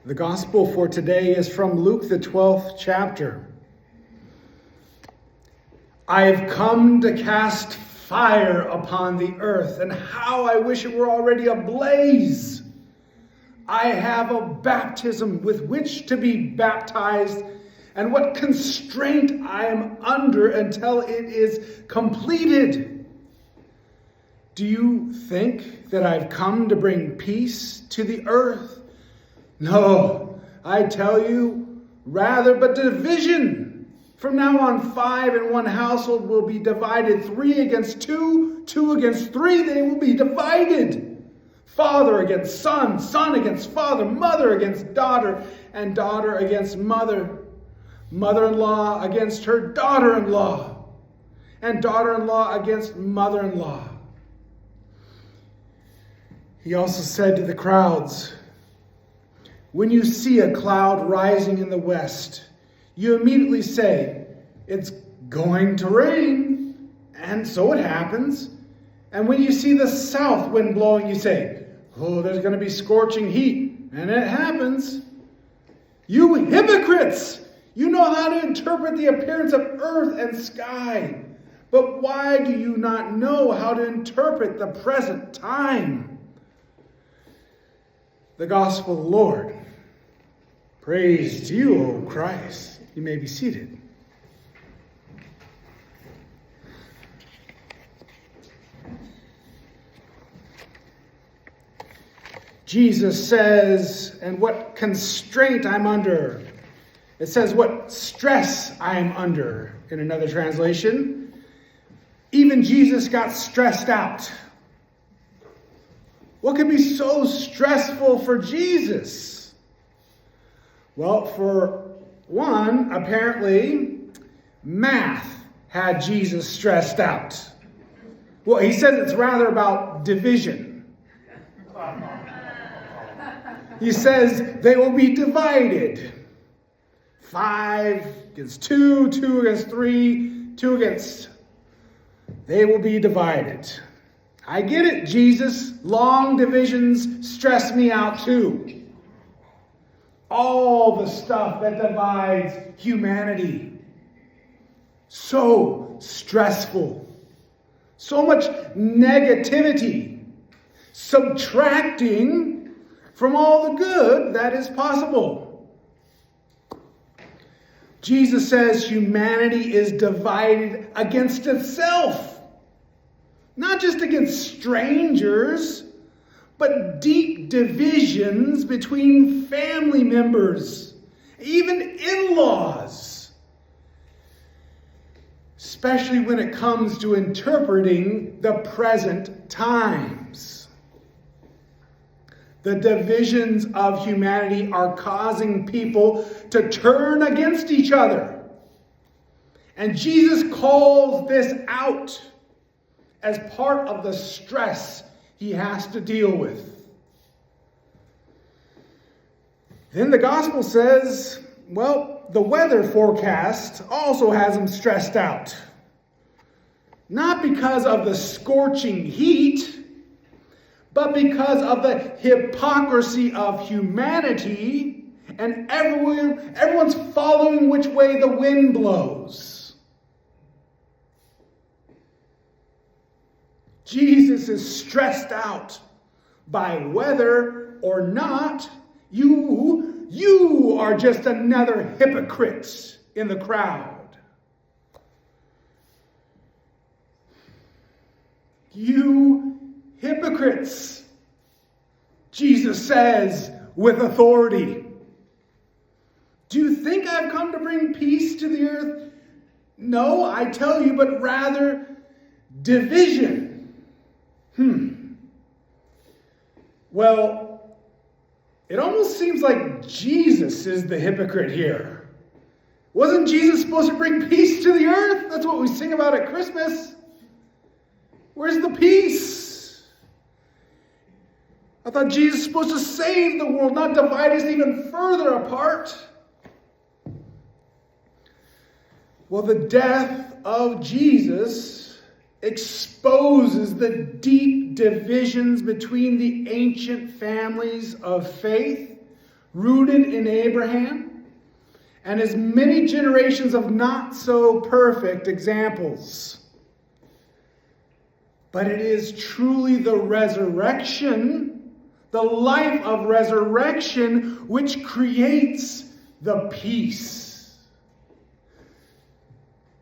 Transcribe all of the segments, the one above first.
The gospel for today is from Luke, the 12th chapter. I have come to cast fire upon the earth, and how I wish it were already ablaze. I have a baptism with which to be baptized, and what constraint I am under until it is completed. Do you think that I've come to bring peace to the earth? No, I tell you, rather, but division. From now on, 5 in one household will be divided, 3 against 2, 2 against 3, they will be divided. Father against son, son against father, mother against daughter, and daughter against mother. Mother-in-law against her daughter-in-law, and daughter-in-law against mother-in-law. He also said to the crowds, when you see a cloud rising in the west, you immediately say, it's going to rain. And so it happens. And when you see the south wind blowing, you say, oh, there's going to be scorching heat. And it happens. You hypocrites! You know how to interpret the appearance of earth and sky. But why do you not know how to interpret the present time? The gospel of the Lord. Praise to you, O Christ. You may be seated. Jesus says, and what constraint I'm under. It says what stress I'm under in another translation. Even Jesus got stressed out. What could be so stressful for Jesus? Well, for one, apparently, math had Jesus stressed out. Well, he says it's rather about division. He says they will be divided. 5 against 2, 2 against 3, 2 against... They will be divided. I get it, Jesus. Long divisions stress me out too. All the stuff that divides humanity. So stressful. So much negativity. Subtracting from all the good that is possible. Jesus says humanity is divided against itself. Not just against strangers, but deep divisions between family members, even in-laws. Especially when it comes to interpreting the present times. The divisions of humanity are causing people to turn against each other. And Jesus calls this out as part of the stress he has to deal with. Then the gospel says, well, the weather forecast also has him stressed out. Not because of the scorching heat, but because of the hypocrisy of humanity and everyone's following which way the wind blows. Jesus is stressed out by whether or not you are just another hypocrite in the crowd. You hypocrites, Jesus says with authority. Do you think I've come to bring peace to the earth? No, I tell you, but rather division. Well, it almost seems like Jesus is the hypocrite here. Wasn't Jesus supposed to bring peace to the earth? That's what we sing about at Christmas. Where's the peace? I thought Jesus was supposed to save the world, not divide us even further apart. Well, the death of Jesus exposes the deep divisions between the ancient families of faith rooted in Abraham and his many generations of not so perfect examples. But it is truly the resurrection, the life of resurrection, which creates the peace.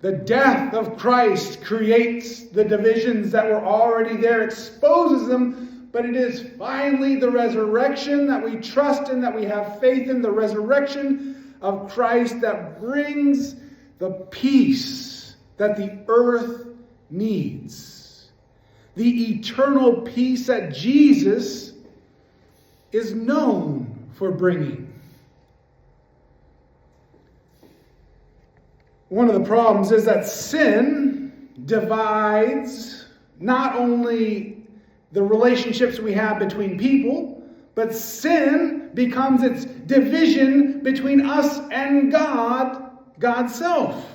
The death of Christ creates the divisions that were already there, exposes them, but it is finally the resurrection that we trust in, that we have faith in, the resurrection of Christ that brings the peace that the earth needs. The eternal peace that Jesus is known for bringing. One of the problems is that sin divides not only the relationships we have between people, but sin becomes its division between us and God, God's self.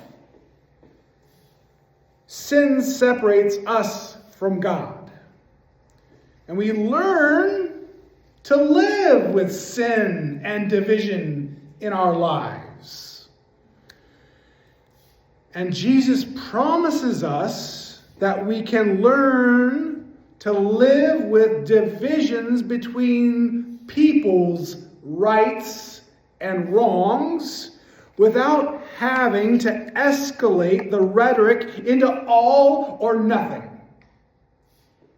Sin separates us from God. And we learn to live with sin and division in our lives. And Jesus promises us that we can learn to live with divisions between people's rights and wrongs without having to escalate the rhetoric into all or nothing.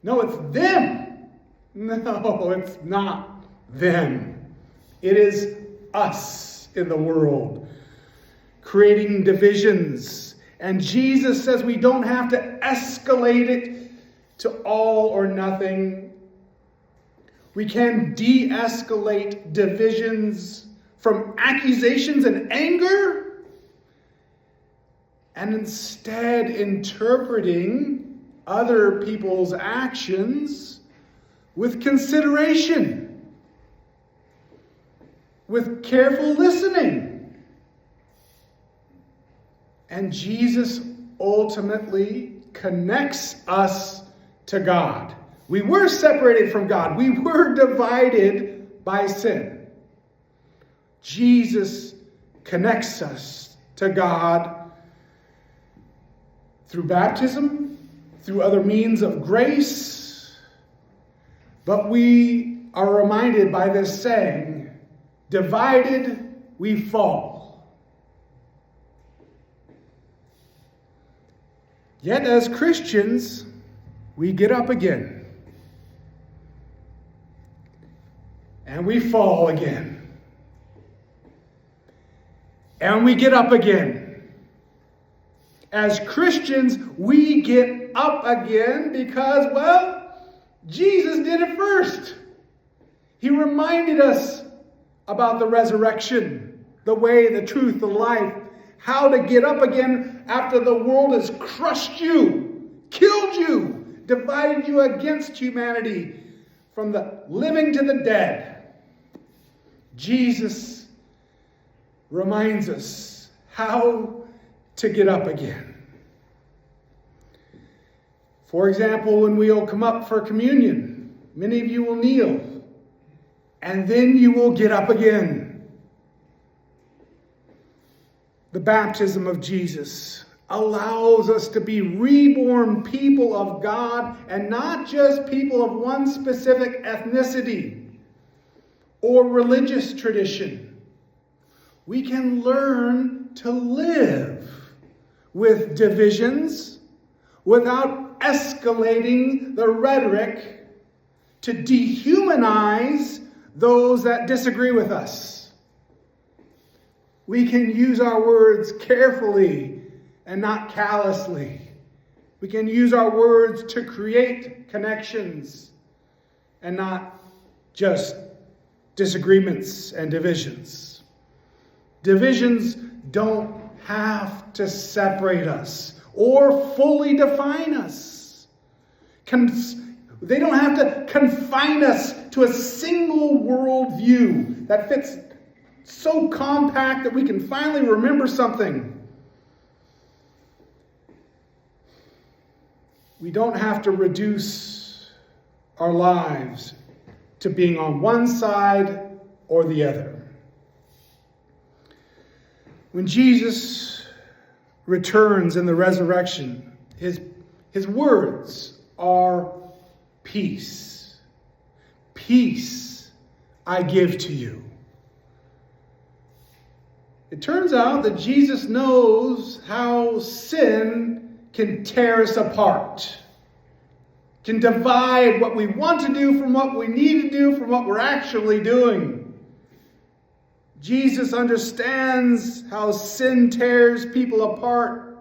No, it's them. No, it's not them. It is us in the world, creating divisions. And Jesus says we don't have to escalate it to all or nothing. We can de-escalate divisions from accusations and anger, and instead interpreting other people's actions with consideration, with careful listening. And Jesus ultimately connects us to God. We were separated from God. We were divided by sin. Jesus connects us to God through baptism, through other means of grace. But we are reminded by this saying, divided we fall. Yet as Christians, we get up again. And we fall again. And we get up again. As Christians, we get up again because, well, Jesus did it first. He reminded us about the resurrection, the way, the truth, the life, how to get up again after the world has crushed you, killed you, divided you against humanity, from the living to the dead. Jesus reminds us how to get up again. For example, when we'll come up for communion, many of you will kneel, and then you will get up again. The baptism of Jesus allows us to be reborn people of God, and not just people of one specific ethnicity or religious tradition. We can learn to live with divisions without escalating the rhetoric to dehumanize those that disagree with us. We can use our words carefully and not callously. We can use our words to create connections and not just disagreements and divisions. Divisions don't have to separate us or fully define us. They don't have to confine us to a single worldview that fits so compact that we can finally remember something. We don't have to reduce our lives to being on one side or the other. When Jesus returns in the resurrection, his words are peace. Peace I give to you. It turns out that Jesus knows how sin can tear us apart, can divide what we want to do from what we need to do from what we're actually doing. Jesus understands how sin tears people apart.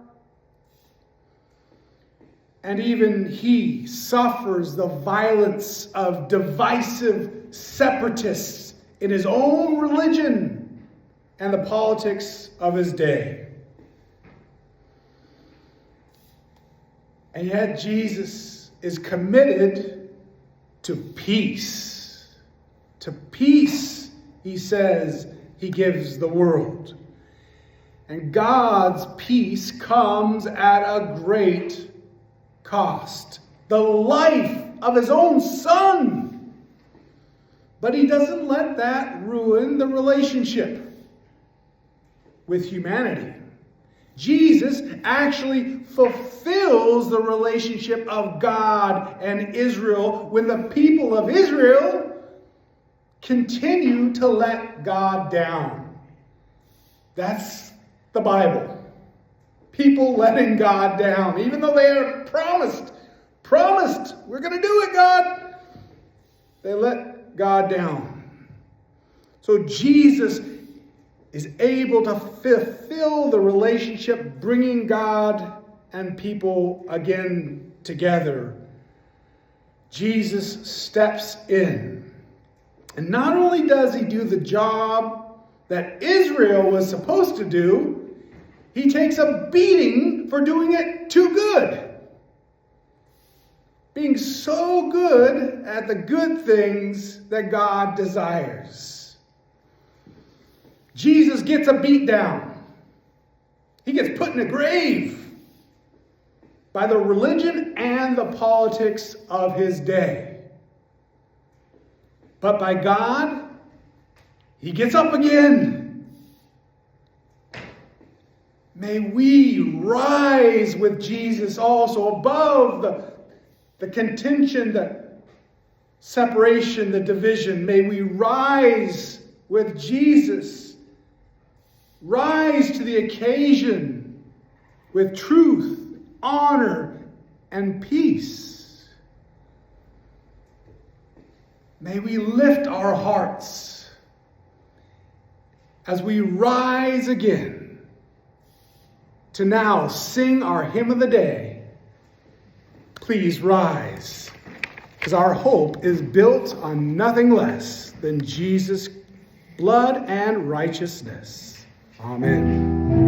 And even he suffers the violence of divisive separatists in his own religion and the politics of his day. And yet Jesus is committed to peace. To peace, he says, he gives the world. And God's peace comes at a great cost. The life of his own Son. But he doesn't let that ruin the relationship with humanity. Jesus actually fulfills the relationship of God and Israel when the people of Israel continue to let God down. That's the Bible. People letting God down, even though they are promised, we're going to do it, God. They let God down. So Jesus is able to fulfill the relationship, bringing God and people again together. Jesus steps in. And not only does he do the job that Israel was supposed to do, he takes a beating for doing it too good. Being so good at the good things that God desires. Jesus gets a beat down. He gets put in a grave by the religion and the politics of his day. But by God, he gets up again. May we rise with Jesus also above the contention, the separation, the division. May we rise with Jesus. Rise to the occasion with truth, honor, and peace. May we lift our hearts as we rise again to now sing our hymn of the day. Please rise, because our hope is built on nothing less than Jesus' blood and righteousness. Amen.